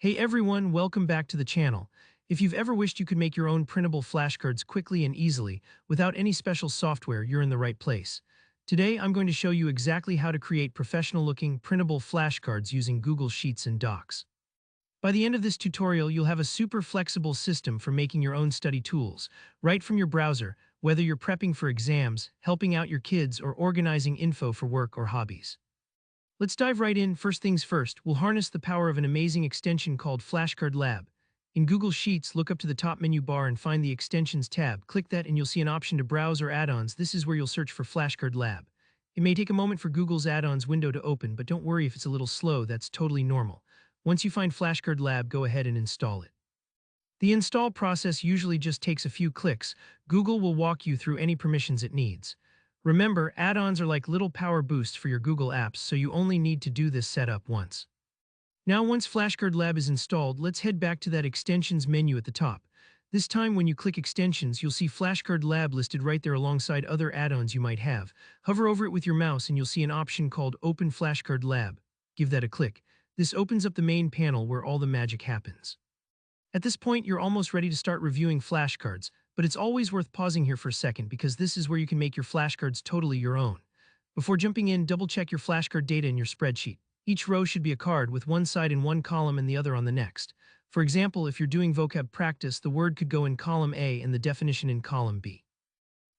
Hey everyone, welcome back to the channel. If you've ever wished you could make your own printable flashcards quickly and easily, without any special software, you're in the right place. Today, I'm going to show you exactly how to create professional-looking printable flashcards using Google Sheets and Docs. By the end of this tutorial, you'll have a super flexible system for making your own study tools, right from your browser, whether you're prepping for exams, helping out your kids, or organizing info for work or hobbies. Let's dive right in. First things first, we'll harness the power of an amazing extension called Flashcard Lab. In Google Sheets, look up to the top menu bar and find the Extensions tab. Click that and you'll see an option to browse or add-ons. This is where you'll search for Flashcard Lab. It may take a moment for Google's add-ons window to open, but don't worry if it's a little slow, that's totally normal. Once you find Flashcard Lab, go ahead and install it. The install process usually just takes a few clicks. Google will walk you through any permissions it needs. Remember, add-ons are like little power boosts for your Google apps, so you only need to do this setup once. Now, once Flashcard Lab is installed, let's head back to that Extensions menu at the top. This time, when you click Extensions, you'll see Flashcard Lab listed right there alongside other add-ons you might have. Hover over it with your mouse and you'll see an option called Open Flashcard Lab. Give that a click. This opens up the main panel where all the magic happens. At this point, you're almost ready to start reviewing flashcards, but it's always worth pausing here for a second because this is where you can make your flashcards totally your own. Before jumping in, double-check your flashcard data in your spreadsheet. Each row should be a card with one side in one column and the other on the next. For example, if you're doing vocab practice, the word could go in column A and the definition in column B.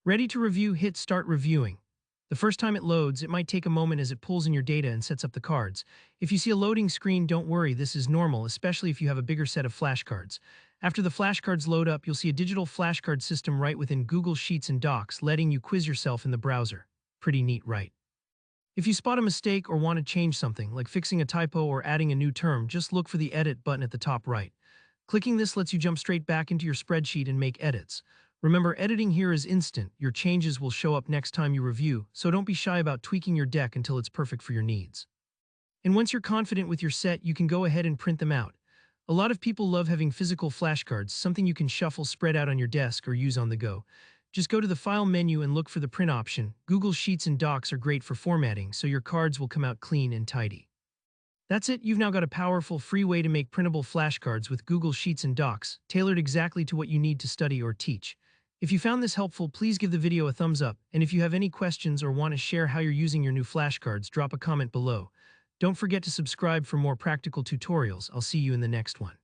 Ready to review? Hit Start Reviewing. The first time it loads, it might take a moment as it pulls in your data and sets up the cards. If you see a loading screen, don't worry, this is normal, especially if you have a bigger set of flashcards. After the flashcards load up, you'll see a digital flashcard system right within Google Sheets and Docs, letting you quiz yourself in the browser. Pretty neat, right? If you spot a mistake or want to change something, like fixing a typo or adding a new term, just look for the Edit button at the top right. Clicking this lets you jump straight back into your spreadsheet and make edits. Remember, editing here is instant. Your changes will show up next time you review, so don't be shy about tweaking your deck until it's perfect for your needs. And once you're confident with your set, you can go ahead and print them out. A lot of people love having physical flashcards, something you can shuffle, spread out on your desk, or use on the go. Just go to the File menu and look for the Print option. Google Sheets and Docs are great for formatting, so your cards will come out clean and tidy. That's it, you've now got a powerful, free way to make printable flashcards with Google Sheets and Docs, tailored exactly to what you need to study or teach. If you found this helpful, please give the video a thumbs up, and if you have any questions or want to share how you're using your new flashcards, drop a comment below. Don't forget to subscribe for more practical tutorials. I'll see you in the next one.